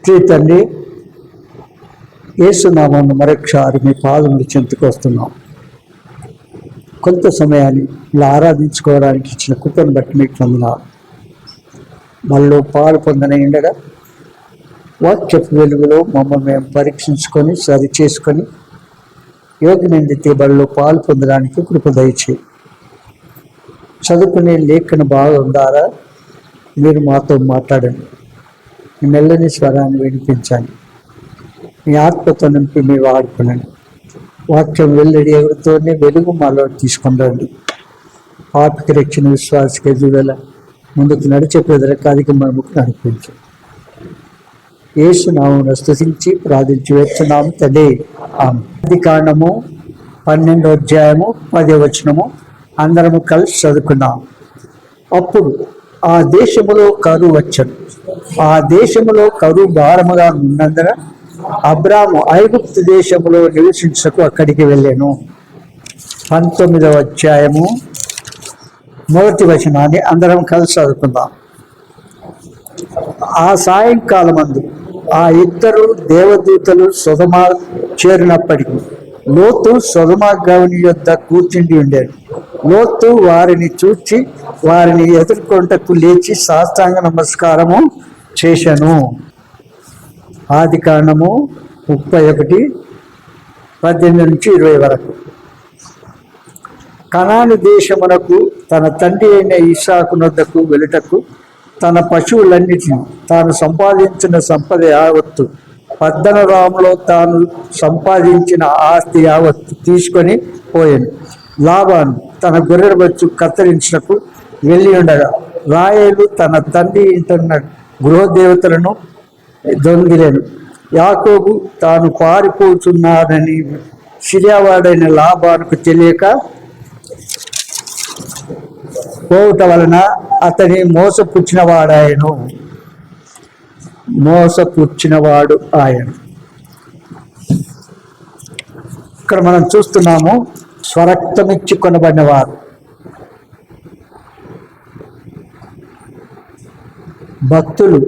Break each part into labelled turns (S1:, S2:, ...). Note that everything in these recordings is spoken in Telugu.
S1: ప్రియ తండ్రి, యేసునామమున మరొకసారి మీ పాదముల చెంతకు వస్తున్నాం. కొంత సమయాన్ని ఇలా ఆరాధించుకోవడానికి ఇచ్చిన కృపను బట్టి మీకు పొందినారు. మనలో పాలు పొందని ఉండగా వాక్యపు వెలుగులో మమ్మల్ని మేము పరీక్షించుకొని సరి చేసుకొని యోగ్యమైనది బడిలో పాలు పొందడానికి కృప దయచేయి. చదువుకునే లేఖన భాగం ద్వారా మీరు మాతో మాట్లాడండి. మీ మెల్లని స్వరాన్ని వినిపించండి. మీ ఆత్మతో నింపి మీరు వాడుకునండి. వాక్యం వెల్లడి ఎవరితోనే వెలుగు మాలో తీసుకొని రండి. పాపికి రక్షణ, విశ్వాసకి ఎదుగుదల, ముందుకు నడిచే ప్రజలకు అధిక మనముకు నడిపించు. యేసు నామమున స్తుతించి ప్రార్థించి వేస్తున్నాము తండ్రి, ఆమేన్. ఆదికాండము 12వ అధ్యాయము 10వ వచనము అందరము కలిసి చదువుకున్నాం. అప్పుడు ఆ దేశములో కరువు వచ్చను. ఆ దేశములో కరువు భారముగా ఉన్నందున అబ్రాము ఐగుప్తు దేశములో నివసించకు అక్కడికి వెళ్ళాను. 19వ అధ్యాయము 1వ వచనాన్ని అందరం కలిసి చదువుకుందాం. ఆ సాయంకాలమందు ఆ ఇద్దరు దేవదూతలు సొదొమ చేరినప్పటికీ లోతు సొదొమ గవని యొద్ద కూర్చుండి ఉండేది. లోతు వారిని చూచి వారిని ఎదుర్కొంటకు లేచి సాష్టాంగ నమస్కారము చేశాను. ఆదికాండము 31:18-20 వరకు. కనాను దేశమునకు తన తండ్రి అయిన ఇస్సాకునొద్దకు వెలుటకు తన పశువులన్నిటిని తాను సంపాదించిన సంపద యావత్తు పద్దనరాములో తాను సంపాదించిన ఆస్తి యావత్తు తీసుకొని పోయాను. లాబాను తన గొర్రెల బొచ్చు కత్తిరించుటకు వెళ్ళి ఉండగా రాయేలు తన తండ్రి ఇంటున్న గృహదేవతలను దొంగిలేను. యాకోబు తాను పారిపోతున్నాడని సిరియావాడైన లాబానుకు తెలియక పోవుట వలన అతని మోసపుచ్చినవాడు ఆయన. ఇక్కడ మనం చూస్తున్నాము, స్వరక్తమిచ్చి కొనబడినవారు. భక్తులు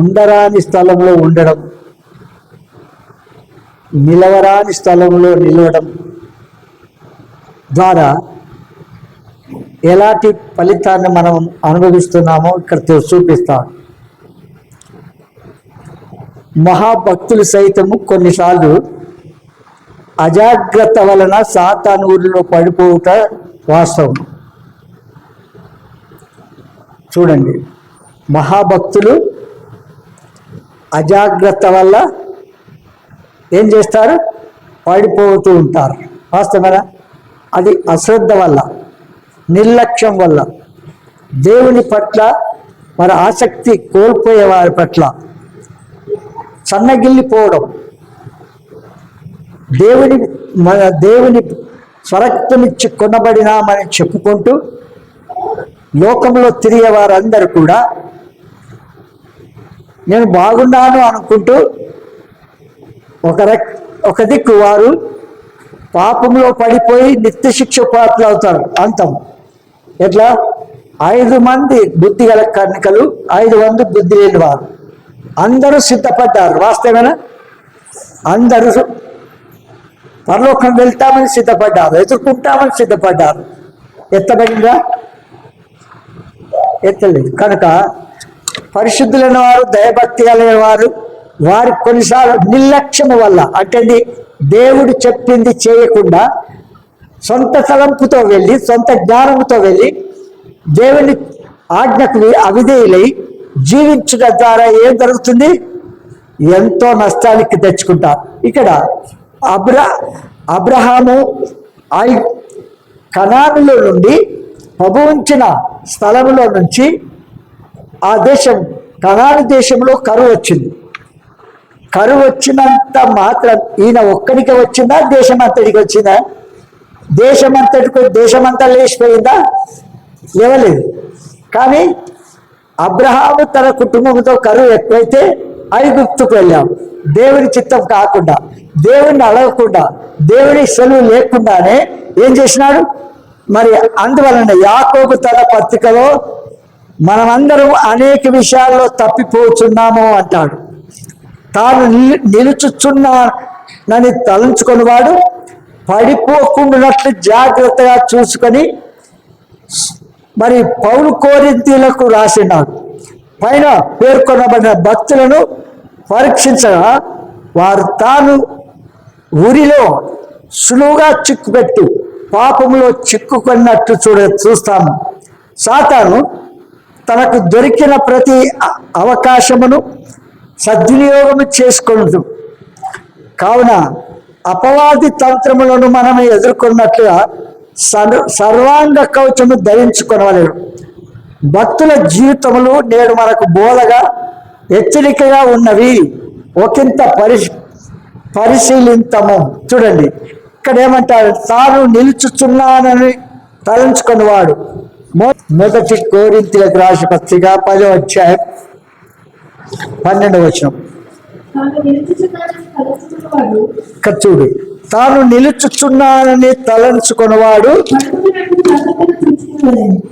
S1: ఉండరాని స్థలంలో ఉండడం, నిలవరాని స్థలంలో నిలవడం ద్వారా ఎలాంటి ఫలితాన్ని మనం అనుభవిస్తున్నామో ఇక్కడ చూపిస్తాం. మహాభక్తులు సైతము కొన్నిసార్లు అజాగ్రత్త వలన సాతాను ఊరిలో పడిపోవుట వాస్తవం. చూడండి, మహాభక్తులు అజాగ్రత్త వల్ల ఏం చేస్తారు? పడిపోతూ ఉంటారు. వాస్తవమేనా? అది అశ్రద్ధ వల్ల, నిర్లక్ష్యం వల్ల, దేవుని పట్ల మరి ఆసక్తి కోల్పోయే వారి పట్ల సన్నగిల్లిపోవడం, దేవుని స్వరక్తమిచ్చి కొనబడినామని చెప్పుకుంటూ లోకంలో తిరిగే వారందరూ కూడా నేను బాగున్నాను అనుకుంటూ ఒక దిక్కు వారు పాపంలో పడిపోయి నిత్య శిక్ష పాత్రలు అవుతారు. అంతం ఎట్లా? 5 మంది బుద్ధి గల కన్యకలు, 5 మంది బుద్ధి లేని వారు, అందరూ సిద్ధపడ్డారు. వాస్తవేనా? అందరూ పరలోకం వెళ్తామని సిద్ధపడ్డారు, ఎదుర్కొంటామని సిద్ధపడ్డారు. ఎత్తబడిందా? ఎత్తలేదు. కనుక పరిశుద్ధులైన వారు, దయభక్తి కలిగిన వారు, వారి కొన్నిసార్లు నిర్లక్ష్యం వల్ల, అంటే దేవుడు చెప్పింది చేయకుండా సొంత తలంపుతో వెళ్ళి, సొంత జ్ఞానంతో వెళ్ళి దేవుని ఆజ్ఞకు అవిధేయులై జీవించడం ద్వారా ఏం జరుగుతుంది? ఎంతో నష్టానికి తెచ్చుకుంటారు. ఇక్కడ అబ్రహాము కనానులో నుండి ప్రభువుంచిన స్థలంలో నుంచి ఆ దేశం కనాను దేశంలో కరువు వచ్చింది. కరువు వచ్చినంత మాత్రం ఈయన ఒక్కడికి వచ్చిందా? దేశమంతటికి వచ్చిందా? దేశమంతా లేచిపోయిందా? లేవలేదు. కానీ అబ్రహాము తన కుటుంబంతో కరువు ఎక్కువైతే ఐగుప్తుకు వెళ్ళాం. దేవుని చిత్తం కాకుండా, దేవుణ్ణి అడగకుండా, దేవుని సెలవు లేకుండానే ఏం చేసినాడు? మరి అందువలన యాకోబు తన పత్రికలో మనమందరం అనేక విషయాల్లో తప్పిపోతున్నాము అంటాడు. తాను నిలుచుచున్నానని తలంచుకొని వాడు పడిపోకుండానట్లు జాగ్రత్తగా చూసుకొని, మరి పౌలు కొరింథీయులకు రాసినాడు, పైన పేర్కొనబడిన భక్తులను పరీక్షించగా వారు తాను ఊరిలో సులువుగా చిక్కుపెట్టు పాపంలో చిక్కుకున్నట్టు చూస్తాము. సాతాను తనకు దొరికిన ప్రతి అవకాశమును సద్వినియోగం చేసుకుంటూ, కావున అపవాది తంత్రములను మనం ఎదుర్కొన్నట్లుగా సర్వాంగ కవచము ధరించుకొనవలెను. భక్తుల జీవితములు నేడు మనకు బోధగా హెచ్చరికగా ఉన్నవి. ఒకంత పరిశీలింతము. చూడండి ఇక్కడ ఏమంటారు, తాను నిలుచుచున్నానని తలంచుకున్నవాడు. మొదటి కొరింథీయులకు రాసిన పత్రిక 10వ అధ్యాయం 12వ వచనం. చూడు, తాను నిలుచుచున్నానని తలంచుకున్నవాడు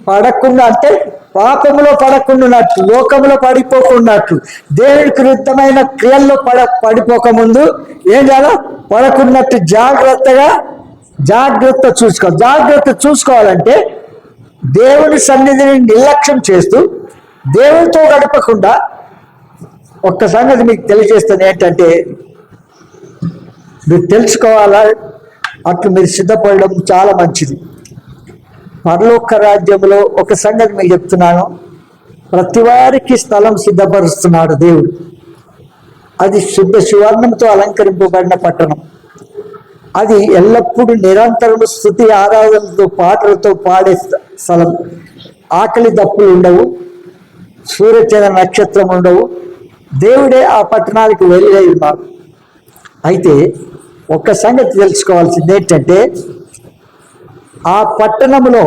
S1: పడకుండా, అంటే పాపములో పడకుండానట్లు, లోకములో పడిపోకున్నట్లు, దేవునికి విరుద్ధమైన క్రియల్లో పడిపోకముందు ఏం చేయాలో పడకున్నట్టు జాగ్రత్త చూసుకోవాలంటే దేవుని సన్నిధిని నిర్లక్ష్యం చేస్తూ దేవునితో గడపకుండా, ఒక్క సంగతి మీకు తెలియజేస్తాను ఏంటంటే, మీరు తెలుసుకోవాలా, అట్లు మీరు సిద్ధపడడం చాలా మంచిది. పరలోక రాజ్యంలో ఒక సంగతి మీకు చెప్తున్నాను, ప్రతి వారికి స్థలం సిద్ధపరుస్తున్నాడు దేవుడు. అది శుద్ధ సువర్ణంతో అలంకరింపబడిన పట్టణం. అది ఎల్లప్పుడూ నిరంతరం స్తుతి ఆరాధనలతో పాటలతో పాడే స్థలం. ఆకలి దప్పులు ఉండవు, సూర్యచంద్ర నక్షత్రం ఉండవు. దేవుడే ఆ పట్టణానికి వెళ్ళి ఉన్నారు. అయితే ఒక్క సంగతి తెలుసుకోవాల్సింది ఏంటంటే, ఆ పట్టణంలో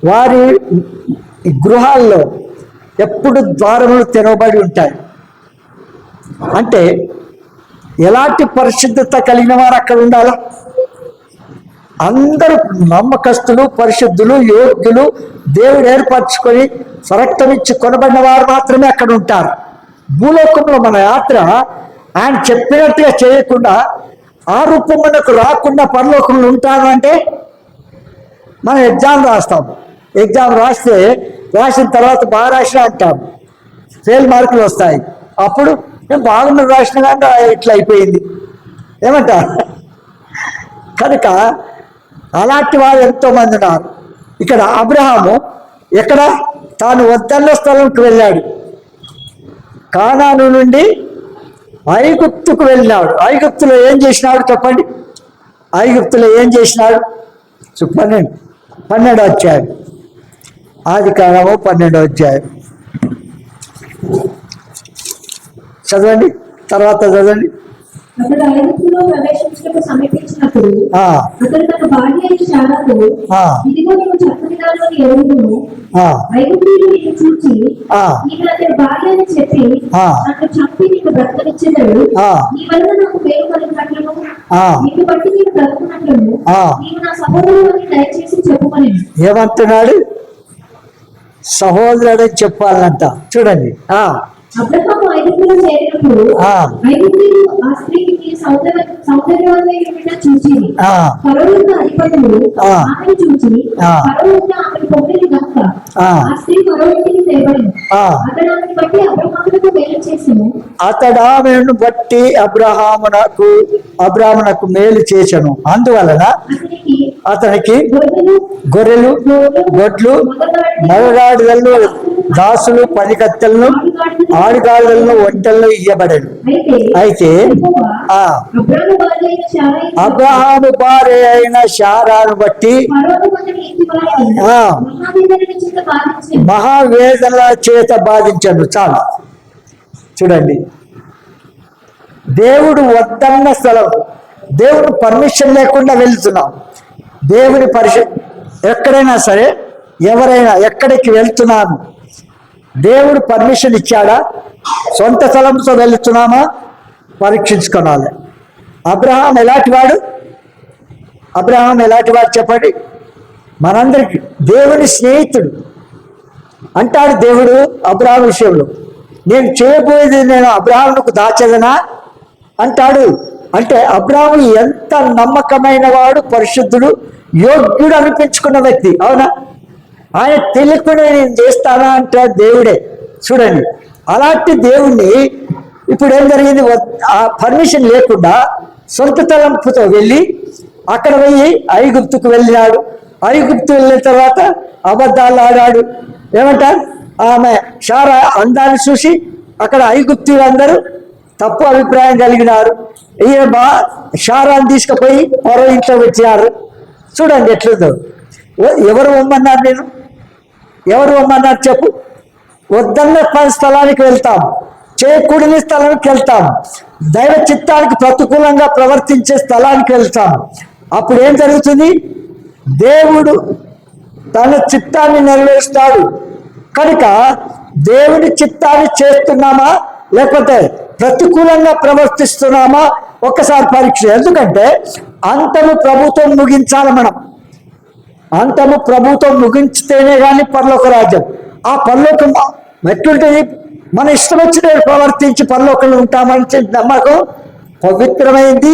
S1: వారి గృహాల్లో ఎప్పుడు ద్వారములు తెరవబడి ఉంటాయి. అంటే ఎలాంటి పరిశుద్ధత కలిగిన వారు అక్కడ ఉండాలా? అందరూ నమ్మకస్తులు, పరిశుద్ధులు, యోగ్యులు, దేవుడు ఏర్పరచుకొని స్వరక్తమిచ్చి కొనబడిన వారు మాత్రమే అక్కడ ఉంటారు. భూలోకంలో మన యాత్ర ఆయన చెప్పినట్టుగా చేయకుండా, ఆ రూపం మనకు రాకుండా పరలోకంలో ఉంటాను అంటే మనం ఎగ్జామ్ రాస్తాం. ఎగ్జామ్ రాసిన తర్వాత బాగా రాసినా అంటాం, ఫెయిల్ మార్కులు వస్తాయి. అప్పుడు నేను బాగున్న రాసిన కానీ ఇట్లా అయిపోయింది ఏమంటారు? కనుక అలాంటి వారు ఎంతోమంది ఉన్నారు. ఇక్కడ అబ్రహాము ఎక్కడ తాను వద్దన్న స్థలంకి వెళ్ళాడు. కానాను నుండి ఐగుప్తుకు వెళ్ళినాడు. ఐగుప్తులో ఏం చేసినాడు చెప్పండి? ఐగుప్తులో ఏం చేసినాడు? 12వ అధ్యాయం, ఆదికాండము 12వ అధ్యాయం చదవండి, తర్వాత చదవండి.
S2: అతడు ఐగుప్తులో ప్రవేశించుటకు సమీపించినప్పుడు అతడు తన భార్య అయిన శారాతో, ఇదిగో నీవు చక్కని దానిలోని ఎరుగుదును, ఐగుప్తీయులు నిన్ను చూచి నీవు అతని భార్య అని చెప్పి నన్ను చంపి నీకు బ్రతకనిచ్చేదడు. నీ వల్ల నాకు పేరు కలిగినట్లును నిన్ను బట్టి నీవు బ్రతుకున్నట్లును నీవు నా సహోదరుడు అని దయచేసి చెప్పుమని.
S1: ఏమంటున్నాడు? సహోదరుడని చెప్పాలంట. చూడండి,
S2: అబ్రహాము ఐగుప్తులో చేరినప్పుడు ఐగుప్తీయులు ఆ స్త్రీకి సౌందర్యవంతమైన చూచి ఫరో యొక్క అధిపతులు ఆమెను చూచి ఫరో యొక్క ఆమెను పొగిడిన గనుక ఆ స్త్రీ ఫరో ఇంటికి తేబడింది. అతడు ఆమెను బట్టి అబ్రహామునకు మేలు చేసెను.
S1: అతడు ఆమెను బట్టి అబ్రాహామునకు మేలు చేసెను. అందువలన అతనికి గొర్రెలు, గొడ్లు, మగగాడిదలను, దాసులు, పనికత్తెలను, ఆడుగాళ్ళను, ఒంటెలను ఇయ్యబడను. అయితే అబ్రహాము భార్య అయిన శారాను బట్టి మహావేదన చేత బాధించను. చాలు. చూడండి, దేవుడు వద్దన్న స్థలం, దేవుడు పర్మిషన్ లేకుండా వెళ్తున్నాం. దేవుని ఎక్కడైనా సరే, ఎవరైనా ఎక్కడికి వెళ్తున్నాము, దేవుడు పర్మిషన్ ఇచ్చాడా? సొంత స్థలంతో వెళ్తున్నామా? పరీక్షించుకోవాలి. అబ్రహాం ఎలాంటివాడు చెప్పండి? మనందరికి దేవుని స్నేహితుడు. అంటాడు దేవుడు అబ్రహాం విషయంలో, నేను చేయబోయేది నేను అబ్రహాముకు దాచదనా అంటాడు. అంటే అబ్రహాము ఎంత నమ్మకమైన వాడు, పరిశుద్ధుడు, యోగ్యుడు అనిపించుకున్న వ్యక్తి. అవునా? ఆయన తెలియకుండా నేను చేస్తానా అంటాడు దేవుడే. చూడండి, అలాంటి దేవుణ్ణి ఇప్పుడు ఏం జరిగింది? ఆ పర్మిషన్ లేకుండా సొంత తలంపుతో వెళ్ళి అక్కడ పోయి ఐగుప్తుకు వెళ్ళినాడు. ఐగుప్తు వెళ్ళిన తర్వాత అబద్ధాలు ఆడాడు. ఏమంటారు? ఆమె షారా అందాన్ని చూసి అక్కడ ఐగుప్తీయులందరూ తప్పు అభిప్రాయం కలిగినారు. ఈయన షారాన్ని తీసుకుపోయి మరో ఇంట్లో పెట్టినారు. చూడండి ఎట్లుందో. ఎవరు వమ్మన్నారు? నేను ఎవరు వమ్మన్నారు చెప్పు? వద్దన్న స్థలానికి వెళ్తాం, చేయకూడని స్థలానికి వెళ్తాం, దైవ చిత్తానికి ప్రతికూలంగా ప్రవర్తించే స్థలానికి వెళ్తాం. అప్పుడు ఏం జరుగుతుంది? దేవుడు తన చిత్తాన్ని నెరవేరుస్తాడు. కనుక దేవుని చిత్తాన్ని చేస్తున్నామా లేకపోతే ప్రతికూలంగా ప్రవర్తిస్తున్నామా ఒక్కసారి పరీక్ష. ఎందుకంటే అంతము ప్రభుత్వం ముగించాలి. మనం అంతము ప్రభుత్వం ముగించితేనే కానీ పరలోక రాజ్యం. ఆ పరలోకం ఎట్లుంటుంది? మన ఇష్టం వచ్చిన ప్రవర్తించి పరలోకంలో ఉంటామని నమ్మకం పవిత్రమైంది.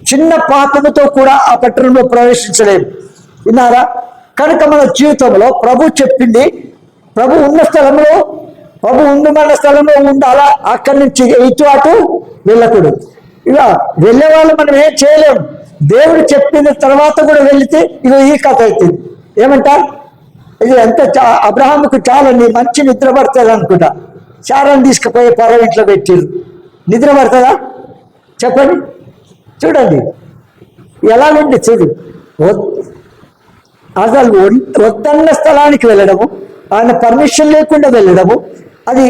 S1: చిన్న పాపముతో కూడా ఆ పట్టణంలో ప్రవేశించలేము. విన్నారా? కనుక మన జీవితంలో ప్రభు చెప్పింది, ప్రభు ఉన్న స్థలంలో, ప్రభు ఉండమన్న స్థలంలో ఉండాలా. అక్కడి నుంచి ఇటు అటు వెళ్ళకూడదు. ఇక వెళ్ళే వాళ్ళు మనం ఏం చేయలేము. దేవుడు చెప్పిన తర్వాత కూడా వెళితే ఇక ఈ కథ అవుతుంది. ఏమంటారు? ఇది ఎంత అబ్రహాముకు చాలా మంచి నిద్ర పడుతుంది అనుకుంటా. చారాన్ని తీసుకుపోయి పరవ ఇంట్లో పెట్టిరు. నిద్ర పడుతుందా చెప్పండి? చూడండి ఎలా ఉంది. చూడు, అసలు వద్దన్న స్థలానికి వెళ్ళడము, ఆయన పర్మిషన్ లేకుండా వెళ్ళడము, అది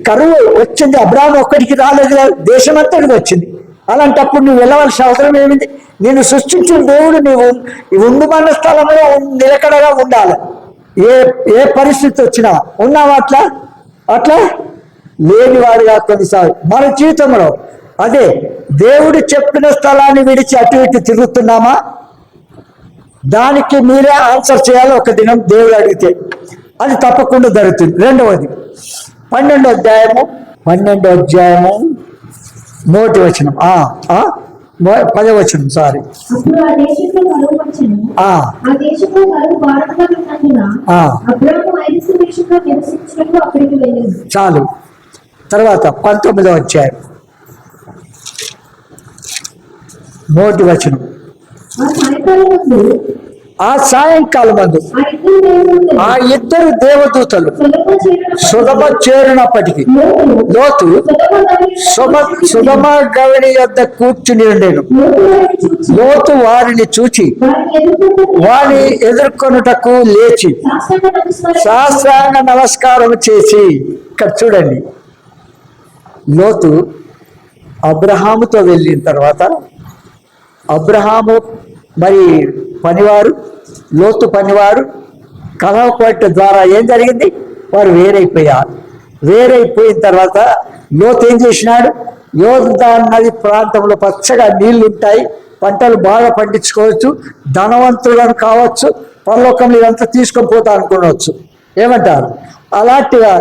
S1: కరువు వచ్చింది. అబ్రహాం ఒక్కడికి రాలేదు, దేశమంతటికి వచ్చింది. అలాంటప్పుడు నువ్వు వెళ్ళవలసిన అవసరం ఏమింది? నేను సృష్టించిన దేవుడు నీవు ఉండుమన్న స్థలంలో నిలకడగా ఉండాలి. ఏ పరిస్థితి వచ్చినా ఉన్నావా? అట్లా లేనివాడుగా కొన్నిసార్లు మన జీవితంలో అదే దేవుడు చెప్పిన స్థలాన్ని విడిచి అటు ఇటు తిరుగుతున్నామా? దానికి మీరే ఆన్సర్ చేయాలి. ఒక దినం దేవుడు అడిగితే అది తప్పకుండా జరుగుతుంది. రెండవది 12వ అధ్యాయము 1వ వచనం 10వ వచనం. సారీ. చాలు. తర్వాత 19వ అధ్యాయం 1వ వచనం. ఆ సాయంకాలం మందు ఆ ఇద్దరు దేవదూతలు సుధమ చేరినప్పటికీ లోతు సుధమ గవిని యొద్ద కూర్చుని ఉండేను. లోతు వారిని చూచి వారిని ఎదుర్కొనుటకు లేచి సాష్టాంగ నమస్కారం చేసి. ఇక్కడ చూడండి, లోతు అబ్రహాముతో వెళ్ళిన తర్వాత అబ్రహాము మరి పనివారు, లోతు పనివారు కలవపట్ట ద్వారా ఏం జరిగింది? వారు వేరైపోయారు. వేరైపోయిన తర్వాత లోతు ఏం చేసినాడు? యోర్దాను నది ప్రాంతంలో పచ్చగా నీళ్లు ఉంటాయి, పంటలు బాగా పండించుకోవచ్చు, ధనవంతులను కావచ్చు, పరలోకంలో ఇదంతా తీసుకొని పోతా అనుకోవచ్చు. ఏమంటారు? అలాంటిగా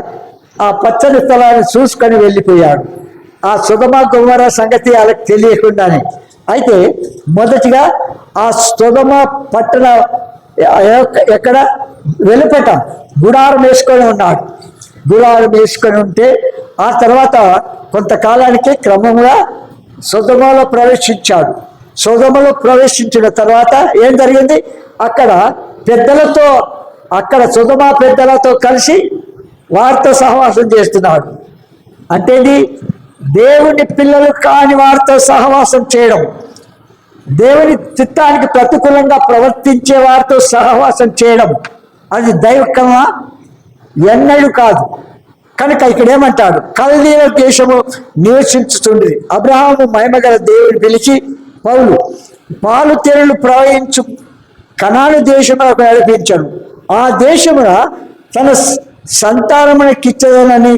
S1: ఆ పచ్చని స్థలాన్ని చూసుకొని వెళ్ళిపోయాడు. ఆ సుధమ గుమర సంగతి వాళ్ళకి తెలియకుండానే. అయితే మొదటిగా ఆ సుధమ పట్టణ ఎక్కడ వెలుపట గుడారం వేసుకొని ఉన్నాడు. గుడారం వేసుకొని ఉంటే ఆ తర్వాత కొంతకాలానికి క్రమంగా సుధమలో ప్రవేశించాడు. సుధమలో ప్రవేశించిన తర్వాత ఏం జరిగింది? అక్కడ పెద్దలతో, అక్కడ సుధమ పెద్దలతో కలిసి వారితో సహవాసం చేస్తున్నాడు. అంటే దేవుని పిల్లలు కాని వారితో సహవాసం చేయడం, దేవుని చిత్తానికి ప్రతికూలంగా ప్రవర్తించే వారితో సహవాసం చేయడం అది దైవకమా? ఎన్నడూ కాదు. కనుక ఇక్కడ ఏమంటాడు? కల్దీల దేశము నివసించుతుంది. అబ్రహాము మహిమగల దేవుని పిలిచి పౌలు పాలు తేనెలు ప్రవహించు కనాను దేశములకు నడిపించాడు. ఆ దేశమున తన సంతానమునకిచ్చదనని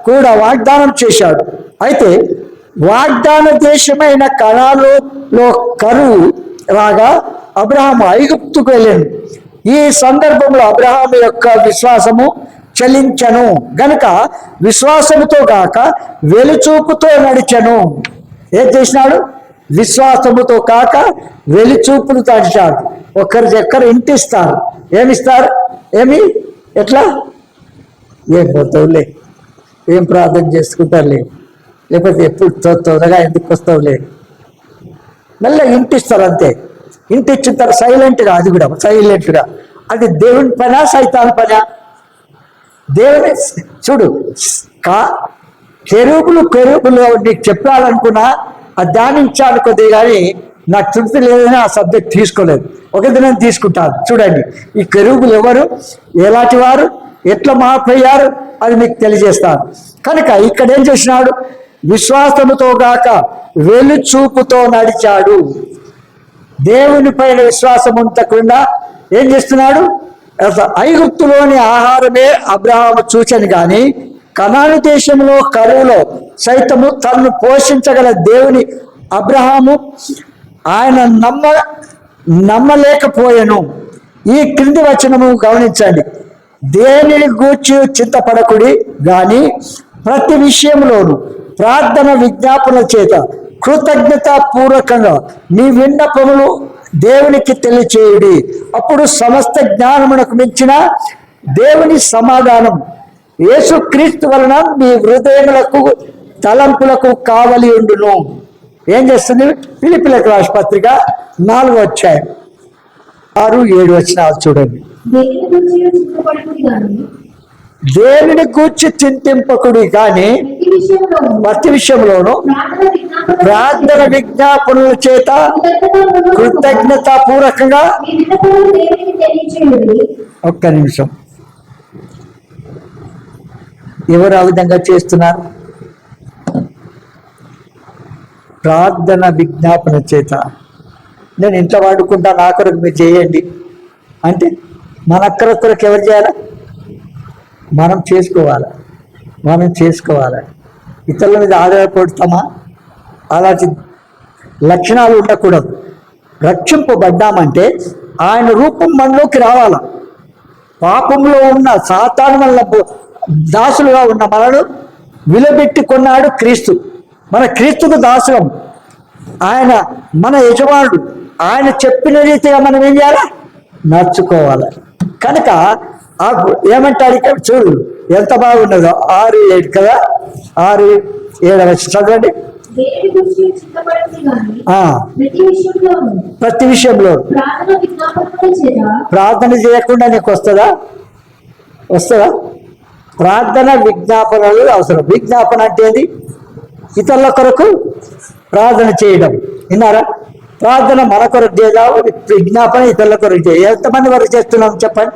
S1: కూడా వాగ్దానం చేశాడు. అయితే వాగ్దాన దేశమైన కనానులో కరువు రాగా అబ్రహాము ఐగుప్తుకు వెళ్ళాను. ఈ సందర్భంలో అబ్రహాము యొక్క విశ్వాసము చలించను గనుక విశ్వాసముతో గాక వెలుచూపుతో నడిచెను. ఏం చేసినాడు? విశ్వాసముతో కాక వెలుచూపులు నడిచాడు. ఒక్కరు ఇంటిస్తారు. ఏమిస్తారు? ఎట్లా? ఏం పోతావులే, ఏం ప్రార్థన చేసుకుంటారులే, లేకపోతే ఎప్పుడు త్వరగా ఎందుకు వస్తావులే, మెల్లగా ఇంటిస్తారు అంతే. ఇంటిచ్చిన తర్వాత సైలెంట్గా, అది కూడా సైలెంట్గా. అది దేవుని పనా సైతాన్ పనా? దేవుని చూడు, కెరూబులు నీకు చెప్పాలనుకున్నా అది ధ్యానించాను కొద్దిగా, కానీ నాకు తృప్తి లేదని ఆ సబ్జెక్ట్ తీసుకోలేదు. ఒక దినం తీసుకుంటాను. చూడండి, ఈ కెరూబులు ఎవరు, ఎలాంటి వారు, ఎట్లా మారిపోయారు అది మీకు తెలియజేస్తాను. కనుక ఇక్కడ ఏం చేసినాడు? విశ్వాసముతో గాక వెలుచూపుతో నడిచాడు. దేవుని పైన విశ్వాసం ఉంచకుండా ఏం చేస్తున్నాడు? ఐగుప్తులోని ఆహారమే అబ్రహాము చూచని కానీ కనాను దేశంలో కరువులో సైతము తన్ను పోషించగల దేవుని అబ్రహాము ఆయన నమ్మలేకపోయాను. ఈ క్రింది వచనము గమనించండి. దేనిని గూర్చి చింతపడకుడి గాని ప్రతి విషయంలోనూ ప్రార్థన విజ్ఞాపన చేత కృతజ్ఞత పూర్వకంగా మీ విన్నపములు దేవునికి తెలియచేయుడి. అప్పుడు సమస్త జ్ఞానమునకు మించిన దేవుని సమాధానం యేసుక్రీస్తు వలన మీ హృదయములకు తలంపులకు కావలి ఉండును. ఏం చేస్తుంది? ఫిలిప్పీయులకు రాసిన పత్రిక 4వ అధ్యాయం 6-7 వచనాలు చూడండి. దేవుని గూర్చి చింతింపకుడి కానీ ప్రతి విషయంలోనూ ప్రార్థన విజ్ఞాపనల చేత కృతజ్ఞత పూర్వకంగా. ఒక్క నిమిషం, ఎవరు ఆ విధంగా చేస్తున్నారు? ప్రార్థన విజ్ఞాపన చేత. నేను ఇంట్లో వాడుకుంటా, నా కొరకు మీరు చేయండి అంటే మన కొరకు ఎవరు చేయాలి? మనం చేసుకోవాలి. ఇతరుల మీద ఆధారపడతామా? అలాంటి లక్షణాలు ఉండకూడదు. రక్షింపబడ్డామంటే ఆయన రూపం మనలోకి రావాల. పాపంలో ఉన్న సాతాను వల్ల దాసులుగా ఉన్న మనను విలబెట్టి కొన్నాడు క్రీస్తు. మన క్రీస్తుకు దాసులం. ఆయన మన యజమానుడు. ఆయన చెప్పిన రీతిగా మనం ఏం చేయాలి? నడుచుకోవాలి. కనుక ఏమంటాడు ఇక్కడ? చూడు ఎంత బాగున్నదో. 6-7 కదా, 6-7 చదవండి. ప్రతి విషయంలో ప్రార్థన చేయకుండా నీకు వస్తుందా? ప్రార్థన విజ్ఞాపనలు అవసరం. విజ్ఞాపన అంటే ఏది? ఇతరుల కొరకు ప్రార్థన చేయడం. విన్నారా? ప్రార్థన మన కొరకు చేద్దాం, విజ్ఞాపన ఇతరుల కొరకు చేయాలి. ఎంతమంది వరకు చేస్తున్నాం చెప్పండి?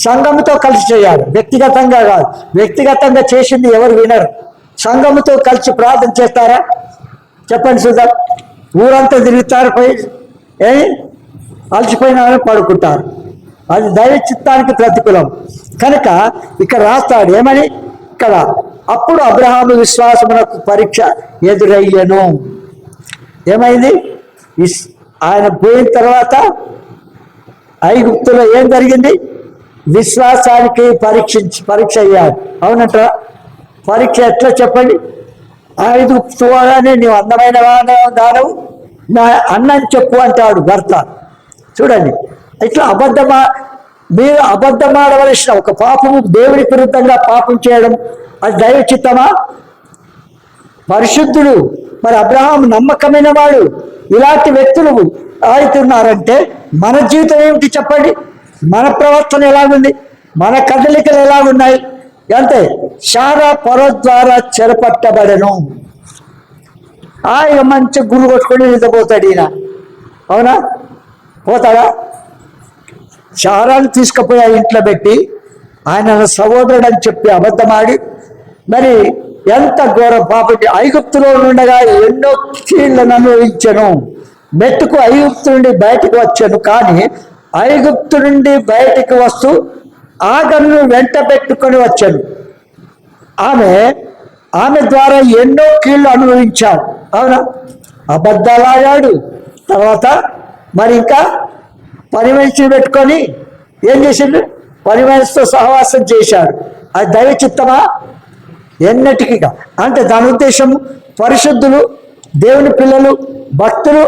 S1: సంఘముతో కలిసి చేయాలి, వ్యక్తిగతంగా కాదు. వ్యక్తిగతంగా చేసింది ఎవరు వినరు. సంఘముతో కలిసి ప్రార్థన చేస్తారా? చెప్పండి చూద్దాం. ఊరంతా తిరుగుతారు, పోయి అలసిపోయిన పడుకుంటారు. అది దైవ చిత్తానికి ప్రతికూలం. కనుక ఇక్కడ రాస్తాడు ఏమని? ఇక్కడ అప్పుడు అబ్రహాము విశ్వాసమునకు పరీక్ష ఎదురయ్యను. ఏమైంది? ఆయన పోయిన తర్వాత ఐగుప్తులో ఏం జరిగింది? విశ్వాసానికి పరీక్ష అయ్యాడు. అవునంటారా? పరీక్ష ఎట్లా చెప్పండి? ఐగుప్తు వాడానే నీవు అందమైన దానవు, నా అన్నని చెప్పు అంటాడు భర్త. చూడండి, ఇట్లా మీరు అబద్ధమాడవలసిన ఒక పాపము, దేవుడికి విరుద్ధంగా పాపం చేయడం అది దైవ చిత్తమా? పరిశుద్ధుడు. మరి అబ్రహాం నమ్మకమైన వాడు. ఇలాంటి వ్యక్తులు అవుతున్నారంటే మన జీవితం ఏమిటి చెప్పండి? మన ప్రవర్తన ఎలాగుంది? మన కదలికలు ఎలాగున్నాయి? అంతే. శారా పొర ద్వారా చెరపట్టబడను. ఆయన మంచి గురు కొట్టుకొని నిద్రపోతాడు ఈయన. అవునా? పోతాడా? శారాను తీసుకుపోయి ఆ ఇంట్లో పెట్టి ఆయన సహోదరుడు అని చెప్పి అబద్ధమాడి మరి ఎంత ఘోర పాపటి. ఐగుప్తులో ఉండగా ఎన్నో కీళ్లను అనుభవించను. మెట్టుకు ఐగుప్తు నుండి బయటకు వచ్చాను, కానీ ఐగుప్తు నుండి బయటకు వస్తూ ఆగను వెంట పెట్టుకొని వచ్చాను. ఆమె ద్వారా ఎన్నో కీళ్లు అనుభవించాడు. అవునా? అబద్ధాలాడాడు. తర్వాత మరి ఇంకా పని మనిషిని పెట్టుకొని ఏం చేసిండు? పని మనిషితో సహవాసం చేశాడు. అది దైవ చిత్తమా? ఎన్నటికీ కాదు. అంటే దాని ఉద్దేశం పరిశుద్ధులు, దేవుని పిల్లలు, భక్తులు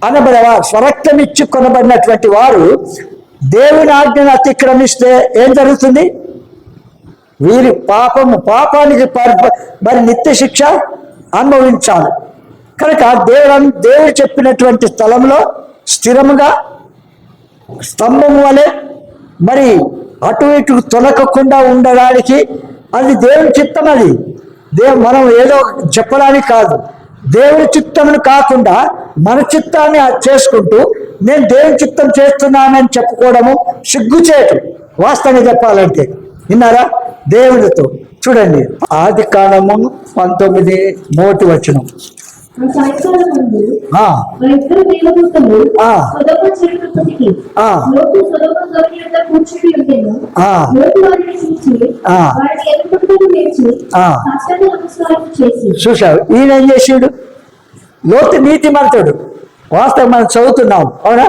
S1: అనబడేవారు, స్వరక్తం ఇచ్చి కొనబడినటువంటి వారు దేవుని ఆజ్ఞను అతిక్రమిస్తే ఏం జరుగుతుంది? వీరి పాపానికి మరి నిత్య శిక్ష అనుభవించాలి. కనుక దేవుడు చెప్పినటువంటి స్థలంలో స్థిరముగా స్తంభం వలె మరి అటు ఇటు తొలగకుండా ఉండడానికి అది దేవుని చిత్తం. అది మనం ఏదో చెప్పడానికి కాదు. దేవుని చిత్తమును కాకుండా మన చిత్తాన్ని చేసుకుంటూ నేను దేవుని చిత్తం చేస్తున్నానని చెప్పుకోవడము సిగ్గుచేటు. వాస్తవంగా చెప్పాలంటే విన్నారా? దేవుడితో చూడండి, ఆదికాండము 19:3
S2: సాయంకాలం ముందు ఇద్దరు దేవదూతలు సొదొమ చేరుకున్నప్పటికీ లోతు సొదొమ గౌరి యొద్ద కూర్చుని ఉండెను. లోతు వారిని చూసి వారిని ఎదుర్కొంటూ లేచి సాష్టాంగ నమస్కారం చేసి. చూశారు,
S1: ఈయన ఏం చేసాడు? లోతు నీతిమంతుడు. వాస్తవం మనం చదువుతున్నాం, అవునా?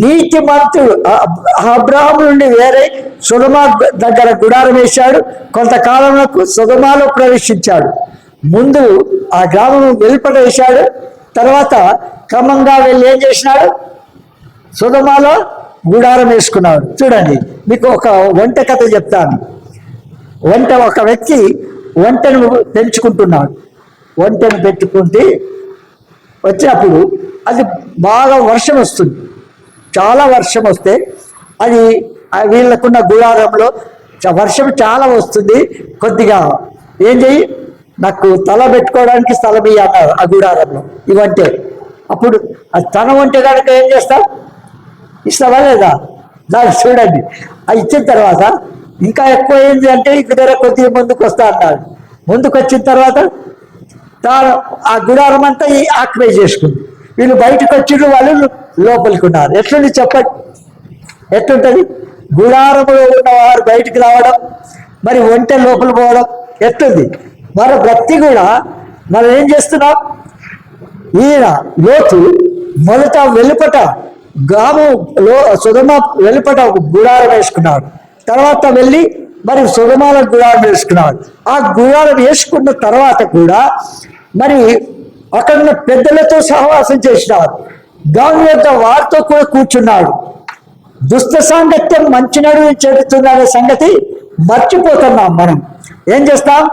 S1: నీతిమంతుడు. అబ్రహాము నుండి వేరే సొదొమ దగ్గర గుడారం వేశాడు. కొంతకాలంలో సొదొమలో ప్రవేశించాడు. ముందు ఆ గ్రామం వెలుపట వేశాడు. తర్వాత క్రమంగా వెళ్ళి ఏం చేసినాడు? సొదొమలో గుడారం వేసుకున్నాడు. చూడండి, మీకు ఒక వంట కథ చెప్తాను. ఒక వ్యక్తి వంటను పెంచుకుంటున్నాడు. వంటను పెట్టుకుంటే వచ్చినప్పుడు అది బాగా వర్షం వస్తుంది. చాలా వర్షం వస్తే అది వీళ్ళకున్న గుడారంలో వర్షం చాలా వస్తుంది. కొద్దిగా ఏం చెయ్యి, నాకు తల పెట్టుకోవడానికి స్థలం ఇయ్యి అన్నారు ఆ గుడారంలో. ఇవంటే అప్పుడు అది తన వంటే కనుక ఏం చేస్తాం? ఇస్తావా లేదా? దాన్ని చూడండి. అది ఇచ్చిన తర్వాత ఇంకా ఎక్కువ ఏంటి అంటే ఇక్కడ కొద్దిగా ముందుకు వస్తా అన్నాడు. ముందుకు వచ్చిన తర్వాత తాను ఆ గుడారం అంతా ఆక్యుపై చేసుకుంది. వీళ్ళు బయటకు వచ్చిండ్రు, వాళ్ళు లోపలికి ఉన్నారు. ఎట్లుంది చెప్పండి? ఎట్లుంటుంది? గుడారంలో ఉన్నవారు బయటికి రావడం, మరి ఒంటె లోపల పోవడం ఎట్లుంది? మన భక్తి కూడా మనం ఏం చేస్తున్నాం? ఈయన లోతు మొదట వెలుపట సొదొమ వెలుపట గుడారం వేసుకున్నాడు. తర్వాత వెళ్ళి మరి సొదొమలో గుడారం వేసుకున్నాడు. ఆ గుడారం వేసుకున్న తర్వాత కూడా మరి అక్కడ పెద్దలతో సహవాసం చేసినాడు. గాని యొక్క వారితో కూడా కూర్చున్నాడు. దుష్ట సాంగత్యం మంచి నడువు చెడుతుందనే సంగతి మర్చిపోతున్నాం. మనం ఏం చేస్తాం?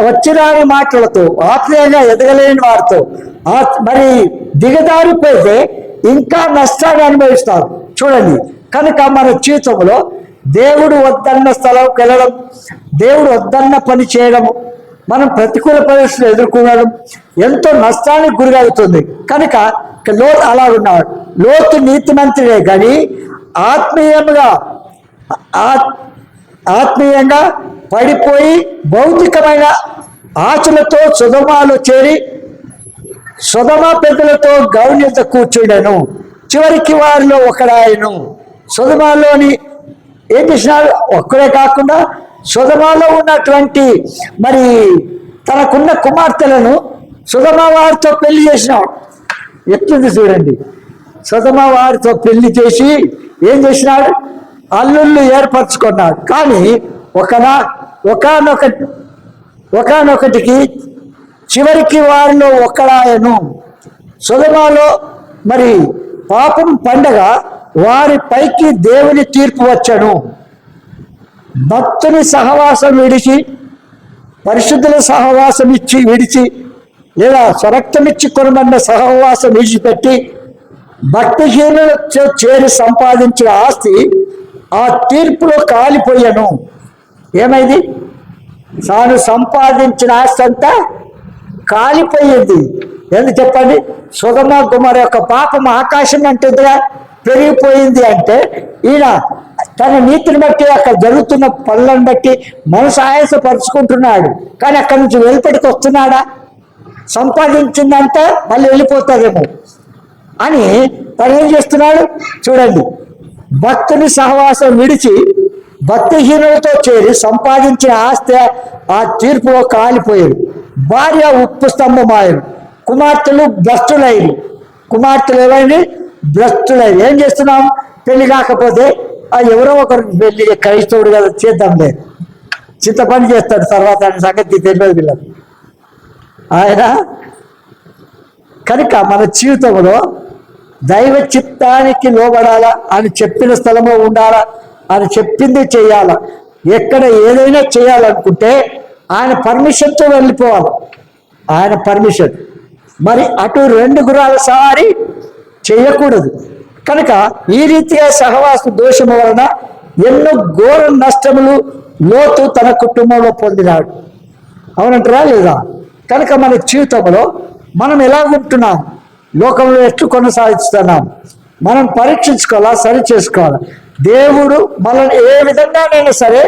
S1: వచ్చిరాని మాటలతో, ఆత్మీయంగా ఎదగలేని వారితో మరి దిగదారిపోతే ఇంకా నష్టాన్ని అనుభవిస్తారు. చూడండి, కనుక మన జీవితంలో దేవుడు వద్దన్న స్థలంకి వెళ్ళడం, దేవుడు వద్దన్న పని చేయడము, మనం ప్రతికూల పరిస్థితులు ఎదుర్కొనడం ఎంతో నష్టానికి గురవుతుంది. కనుక లోతు అలా ఉన్నాడు. లోతు నీతిమంతుడే కానీ ఆత్మీయంగా పడిపోయి భౌతికమైన ఆశలతో సొదొమలో చేరి సొదొమ పెద్దలతో గౌన్యత కూర్చుండెను. చివరికి వారిలో ఒకడాయను. సొదొమలోని ఏం చేసినాడు? ఒక్కడే కాకుండా సొదొమలో ఉన్నటువంటి మరి తనకున్న కుమార్తెలను సొదొమ వారితో పెళ్లి చేసినాడు. ఎట్లుంది చూడండి. సొదొమ వారితో పెళ్లి చేసి ఏం చేసినాడు? అల్లుళ్ళు ఏర్పరచుకున్నాడు. కానీ ఒకనొకటికి చివరికి వారిలో ఒకడాయను. సొదొమలో మరి పాపం పండగ వారి పైకి దేవుని తీర్పు వచ్చను. భక్తుని సహవాసం విడిచి, పరిశుద్ధుల సహవాసం విడిచి లేదా స్వరక్తమిచ్చి కొనబడిన సహవాసం విడిచిపెట్టి భక్తిహీనులతో చేరి సంపాదించిన ఆస్తి ఆ తీర్పులో కాలిపోయాను. ఏమైంది? తాను సంపాదించిన ఆస్తి అంతా కాలిపోయింది. ఎందుకు చెప్పండి? సొదొమ గొమొర్రా యొక్క పాపం ఆకాశం అంటుందిగా పెరిగిపోయింది. అంటే ఈయన తన నీతిని బట్టి, అక్కడ జరుగుతున్న పనులను బట్టి మనసు ఆయాసపరుచుకుంటున్నాడు. కానీ అక్కడి నుంచి వెలుపడికి వస్తున్నాడా? సంపాదించిందంతా మళ్ళీ వెళ్ళిపోతుందేమో అని తను ఏం చేస్తున్నాడు? చూడండి, భక్తుని సహవాసం విడిచి భక్తిహీనులతో చేరి సంపాదించిన ఆస్తి ఆ తీర్పులో కాలిపోయాడు. భార్య ఉప్పు స్తంభమాయను. కుమార్తెలు భ్రష్టులైరు. కుమార్తెలు ఏమైంది? భ్రష్టులైరు. ఏం చేస్తున్నాం? పెళ్లి కాకపోతే ఎవరో ఒకరు పెళ్లి క్రైస్తవుడు కదా చేద్దాంలే, చింతపని చేస్తాడు తర్వాత ఆయన సంగతి తెలియదు వీళ్ళకి. ఆయన కనుక మన జీవితంలో దైవ చిత్తానికి లోబడాలా, ఆయన చెప్పిన స్థలంలో ఉండాలా, ఆయన చెప్పింది చేయాలా. ఎక్కడ ఏదైనా చేయాలనుకుంటే ఆయన పర్మిషన్తో వెళ్ళిపోవాలి, ఆయన పర్మిషన్. మరి అటు 2 గుర్రాల సవారి చేయకూడదు. కనుక ఈ రీతిగా సహవాస దోషము వలన ఎన్నో ఘోర నష్టములు లోతు తన కుటుంబంలో పొందినాడు. అవునంటారా లేదా? కనుక మన జీవితంలో మనం ఎలా ఉంటున్నాం, లోకంలో ఎట్లు కొనసాగిస్తున్నాం, మనం పరీక్షించుకోవాలా, సరి చేసుకోవాలా. దేవుడు మనల్ని ఏ విధంగానైనా సరే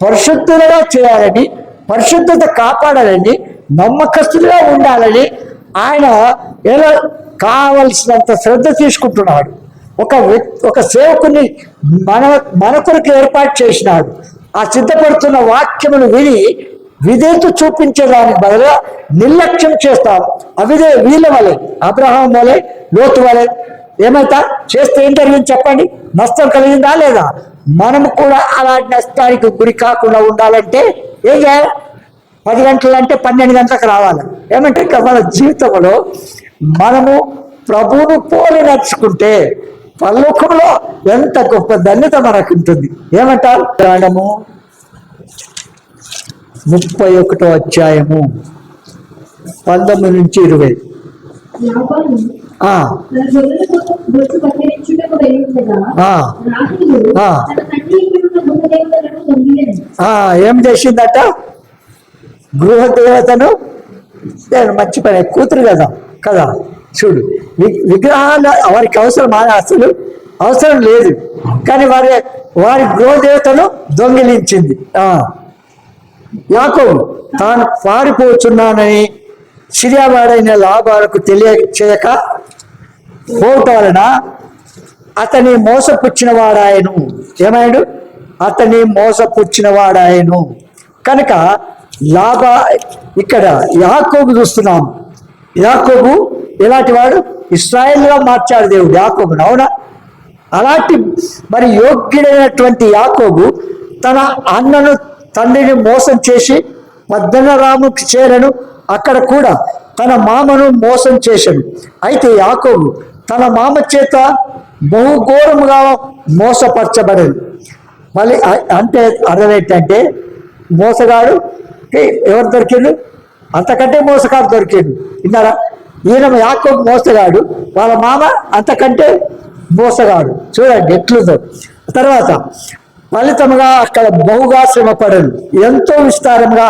S1: పరిశుద్ధులుగా చేయాలని, పరిశుద్ధత కాపాడాలని, నమ్మకస్తులుగా ఉండాలని ఆయన ఎలా కావలసినంత శ్రద్ధ తీసుకుంటున్నాడు. ఒక సేవకుని మన కొరకు ఏర్పాటు చేసినాడు. ఆ సిద్ధపడుతున్న వాక్యమును విని విధేయత చూపించేదానికి బదులుగా నిర్లక్ష్యం చేస్తాం. అవిదే వీళ్ళ వలె, అబ్రహాం వలె, లోతు వలె ఏమైతా చేస్తే ఏం జరిగింది చెప్పండి? నష్టం కలిగిందా లేదా? మనము కూడా అలాంటి నష్టానికి గురి కాకుండా ఉండాలంటే ఏం చేయాలి? 10 గంటలంటే 12 గంటలకు రావాలి. ఏమంటే మన జీవితంలో మనము ప్రభువును పోలి నడుచుకుంటే పరలోకంలో ఎంత గొప్ప ధన్యత మనకు ఉంటుంది. ఏమంటారు? ప్రాణము 31వ అధ్యాయము 19 నుంచి 20. ఏం చేసిందట? గృహదేవతను, నేను మంచి పని కూతురు కదా కదా చూడు, విగ్రహాలు వారికి అవసరం అసలు అవసరం లేదు, కానీ వారి గృహదేవతను దొంగిలించింది. యాకోబు తాను పారిపోతున్నానని సిరియావాడైన లాబాలకు తెలియచేయక పోవటం వలన అతని మోసపుచ్చిన వాడాయను. ఏమాయడు? అతని మోసపుచ్చిన వాడాయను. కనుక ఇక్కడ యాకోబు చూస్తున్నాం. యాకోబు ఎలాంటి వాడు? ఇశ్రాయేలుగా మార్చాడు దేవుడు యాకోబును. అవునా? అలాంటి మరి యోగ్యుడైనటువంటి యాకోబు తన అన్నను తండ్రిని మోసం చేసి పద్దనరాముకి చేరను, అక్కడ కూడా తన మామను మోసం చేశాడు. అయితే యాకోబు తన మామ చేత బహుఘోరముగా మోసపరచబడేది. మళ్ళీ అంటే అర్థం ఏంటంటే, మోసగాడు ఎవరు దొరికిండు? అంతకంటే మోసగాడు దొరికిండు. విన్నారా? ఈయన యాకోబు మోసగాడు, వాళ్ళ మామ అంతకంటే మోసగాడు. చూడండి ఎట్లుందో. తర్వాత ఫలితముగా అక్కడ బహుగా శ్రమపడను, ఎంతో విస్తారంగా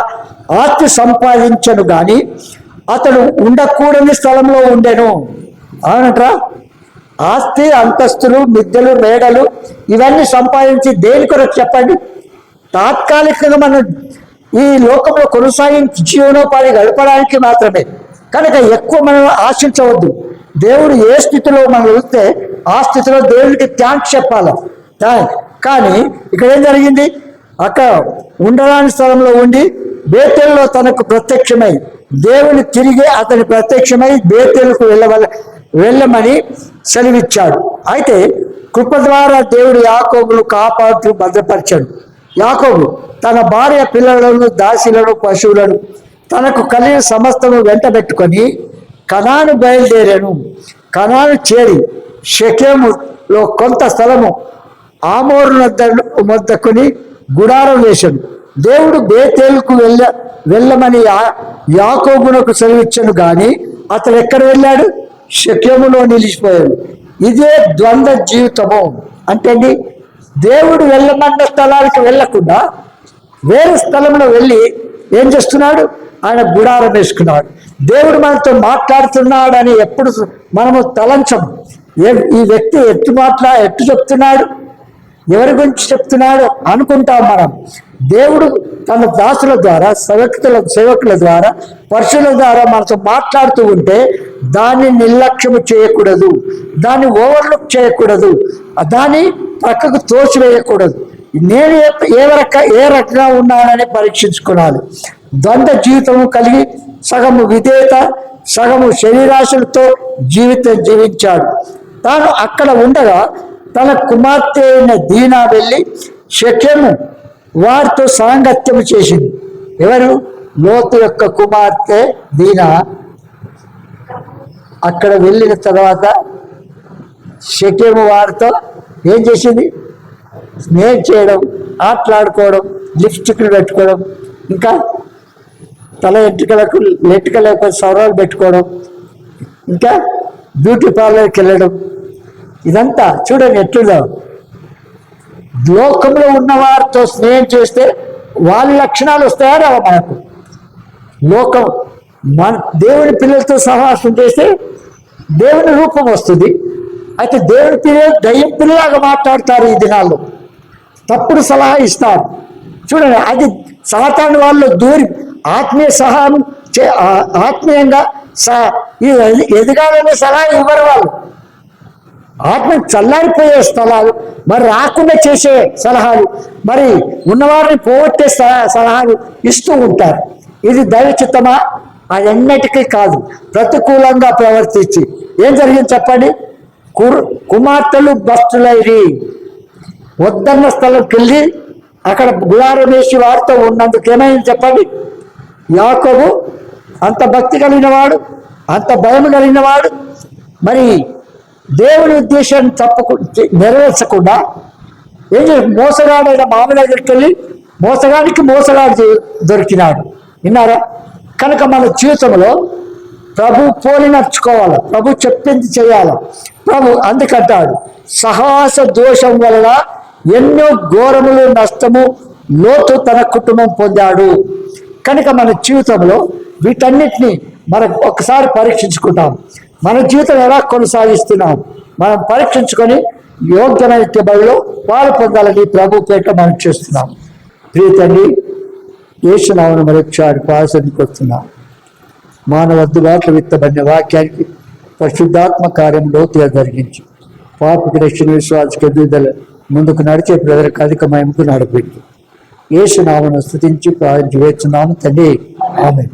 S1: ఆస్తి సంపాదించను, కానీ అతడు ఉండకూడని స్థలంలో ఉండెను. అవునంటరా? ఆస్తి, అంతస్తులు, మిద్దెలు, మేడలు ఇవన్నీ సంపాదించి దేని కొరకు చెప్పండి? తాత్కాలికంగా మనం ఈ లోకంలో కొనసాగించి జీవనోపాధి గడపడానికి మాత్రమే. కనుక ఎక్కువ మనం ఆశించవద్దు. దేవుడు ఏ స్థితిలో మనం వెళ్తే ఆ స్థితిలో దేవుడికి థ్యాంక్స్ చెప్పాలి. కానీ ఇక్కడ ఏం జరిగింది? అక్కడ ఉండరాని స్థలంలో ఉండి బేతేలులో తనకు ప్రత్యక్షమై దేవుని తిరిగి అతని ప్రత్యక్షమై బేతేలుకు వెళ్ళమని సెలవిచ్చాడు. అయితే కృప ద్వారా దేవుడు యాకోబును కాపాడుతూ భద్రపరిచాడు. యాకోబు తన భార్య, పిల్లలను, దాసీలను, పశువులను, తనకు కలిగిన సమస్తము వెంట పెట్టుకొని కనాను బయలుదేరాను. కనాను చేరి షెకెములో కొంత స్థలము ఆమోరు వద్దకుని గుడారం వేశాడు. దేవుడు బేతేలుకు వెళ్ళమని యాకోబునకు సెలవిచ్చాను, కానీ అతను ఎక్కడ వెళ్ళాడు? షెకెములో నిలిచిపోయాడు. ఇదే ద్వంద్వ జీవితము. అంటే దేవుడు వెళ్ళమన్న స్థలానికి వెళ్ళకుండా వేరే స్థలంలో వెళ్ళి ఏం చేస్తున్నాడు? ఆయన గుడారం వేసుకున్నాడు. దేవుడు మనతో మాట్లాడుతున్నాడని ఎప్పుడు మనము తలంచము. ఈ వ్యక్తి ఎట్టు చెప్తున్నాడు, ఎవరి గురించి చెప్తున్నాడు అనుకుంటాం మనం. దేవుడు తన దాసుల ద్వారా, సేవకుల ద్వారా, పరుషుల ద్వారా మనతో మాట్లాడుతూ ఉంటే దాన్ని నిర్లక్ష్యము చేయకూడదు, దాన్ని ఓవర్లుక్ చేయకూడదు, దాన్ని పక్కకు తోసివేయకూడదు. నేను ఏ రకంగా ఉన్నానని పరీక్షించుకోవాలి. ద్వంద్వ జీవితము కలిగి సగము విధేయత, సగము శరీరాశలతో జీవితం జీవించాడు. తాను అక్కడ ఉండగా తన కుమార్తె అయిన దీనా వెళ్ళి షెకెము వారితో సాంగత్యం చేసింది. ఎవరు? లోతు యొక్క కుమార్తె దీనా. అక్కడ వెళ్ళిన తర్వాత షెకెము వారితో ఏం చేసింది? స్నేహం చేయడం, ఆటలాడుకోవడం, లిప్స్టిక్లు పెట్టుకోవడం, ఇంకా తల ఎంట్రుకలకు సవరాలు పెట్టుకోవడం, ఇంకా బ్యూటీ పార్లర్కి వెళ్ళడం, ఇదంతా చూడండి ఎట్లుందో. లోకంలో ఉన్న వారితో స్నేహం చేస్తే వాళ్ళ లక్షణాలు వస్తాయా రావా మనకు? లోకం మన దేవుని పిల్లలతో సహవాసం చేస్తే దేవుని రూపం వస్తుంది. అయితే దేవుని పిల్లలు దయ్యం పిల్లలాగా మాట్లాడతారు ఈ దినాల్లో, తప్పుడు సలహా ఇస్తారు. చూడండి, అది సాతాను వాళ్ళు దూరి ఆత్మీయ సహాయం ఆత్మీయంగా ఎదగాలనే సలహా ఇవ్వరు. వాళ్ళు ఆత్మ చల్లారిపోయే స్థలాలు, మరి రాకుండా చేసే సలహాలు, మరి ఉన్నవారిని పోగొట్టే సలహాలు ఇస్తూ ఉంటారు. ఇది దైవ చిత్తమా? అదన్నిటికీ కాదు. ప్రతికూలంగా ప్రవర్తించి ఏం జరిగింది చెప్పండి? కుమార్తెలు భక్తులైరి వద్దన్న స్థలంకి వెళ్ళి అక్కడ గుడారం వేసి వారితో ఉన్నందుకు ఏమైంది చెప్పండి? యాకోబు అంత భక్తి కలిగిన వాడు, అంత భయం కలిగిన వాడు, మరి దేవుని ఉద్దేశాన్ని నెరవేర్చకుండా ఏం చేసి మోసగాడైన మామ దగ్గరికి వెళ్ళి మోసగాడికి మోసగాడు దొరికినాడు. విన్నారా? కనుక మన జీవితంలో ప్రభు పోలి నడుచుకోవాలి, ప్రభు చెప్పింది చేయాలి. ప్రభు అందుకంటాడు, సహవాస దోషం వలన ఎన్నో ఘోరములు నష్టము లోతు తన కుటుంబం పొందాడు. కనుక మన జీవితంలో వీటన్నిటిని మనం ఒకసారి పరీక్షించుకుంటాం. మన జీవితం ఎలా కొనసాగిస్తున్నాం మనం పరీక్షించుకొని యోగ్యమైన బడిలో పాలు పొందాలని ప్రభు పేట మనం చేస్తున్నాం. ప్రియతండి, యేసునామమున మరొకసారి ప్రార్థనకు వస్తున్నాం. మానవ దురాత్మ విత్తబడిన వాక్యానికి పరిశుద్ధాత్మ కార్యం లోతుగా జరిగించి పాపకి రక్షణ విశ్వాసకి ఎదుగుదల ముందుకు నడిచే ప్రజలకు అధిక మహిమకు నడిపెట్టు. యేసునామమున స్తుతించి ప్రార్థించి వేస్తున్నాము తండ్రి. ఆమేన్.